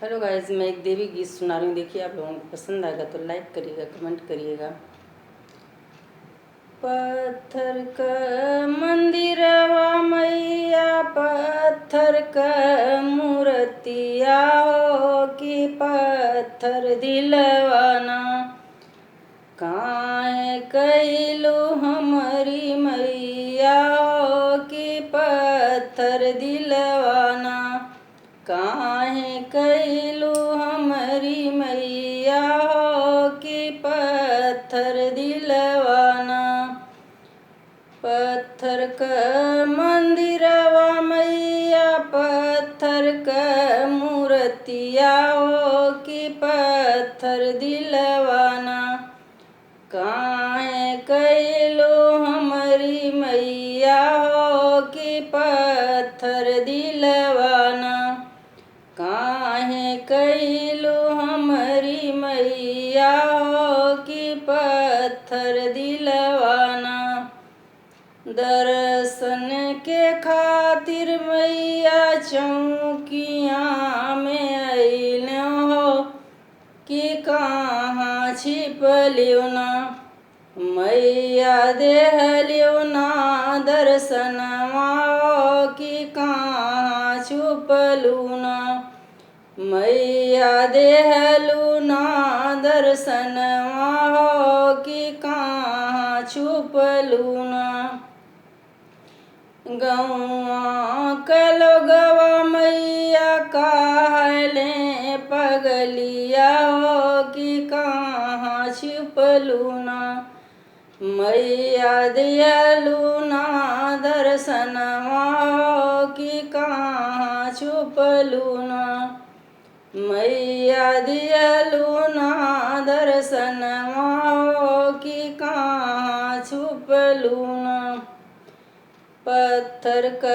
Hello guys, मैं एक देवी गीत सुना रही हूँ। देखिए, आप लोगों को पसंद आएगा तो लाइक करिएगा, कमेंट करिएगा। पत्थर क मंदिरवा मैया, पत्थर क मूर्तिया हो कि पत्थर दिलवाना। काहे कैलू हमारी मैया हो कि पत्थर दिलवाना। काहे कैलू हमारी मैया हो कि पत्थर दिलवाना। पत्थर क मंदिरवा मैया, पत्थर क मूर्तिया हो कि पत्थर दिलवाना। काहे कैलो हमारी मैया हो कि पत्थर दिलवाना। काहे कैलो हमारी मैया हो कि पत्थर दिलवाना। दर्शन के खातिर मैया चौकिया में अइलो हो कि कहाँ छिपलियो ना। मैया देहलियो ना दर्शनवा कि कहाँ छुपलू ना। मैया देहलू ना दर्शनवा कि कहाँ छुपलू ना। गौआ के लोगवा मैया कहले पगलिया हो कि कहाँ छुपलू ना। मैया दियलू ना दर्शनवा कि कहाँ छुपलू ना। मैया दियलू ना दर्शनवा कि कहाँ छुपलू ना। पत्थर क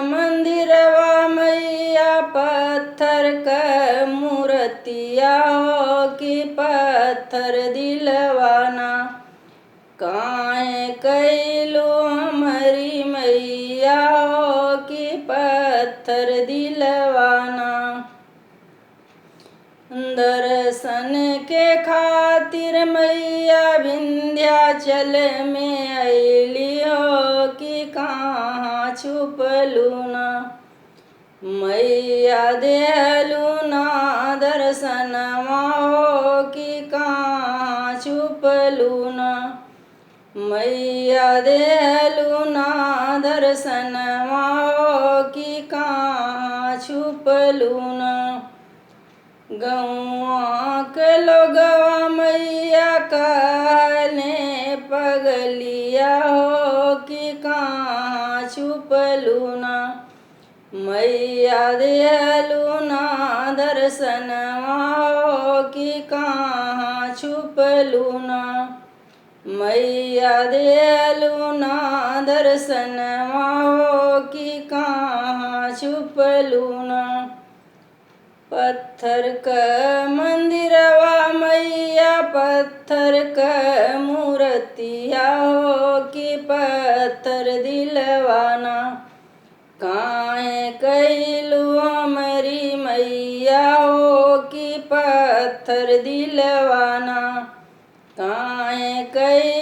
मंदिरवा मैया, पत्थर क मूर्तिया हो कि पत्थर दिलवाना। काहे कैलो हमारी मैया हो कि पत्थर दिलवाना। दर्शन के खातिर मैया विंध्याचल में अइली हो कि कहाँ छुपलू ना। मैया देहलू ना दर्शनवा हो कि कहाँ छुपलू ना। मैया देहलू ना दर्शनवा हो कि कहाँ छुपलू ना। गौआ के लोगवा मैया कहले पगलिया हो कि कहाँ छुपलू ना। मैया देहलू ना दर्शनवा हो कि कहाँ छुपलू ना। मैया देहलू ना दर्शनवा हो कि कहाँ छुपलू ना। पत्थर क मंदिरवा मैया, पत्थर क मूर्तिया हो कि पत्थर दिलवाना। काहे कैलू हमारी मैया हो कि पत्थर दिलवाना। काहे कैलू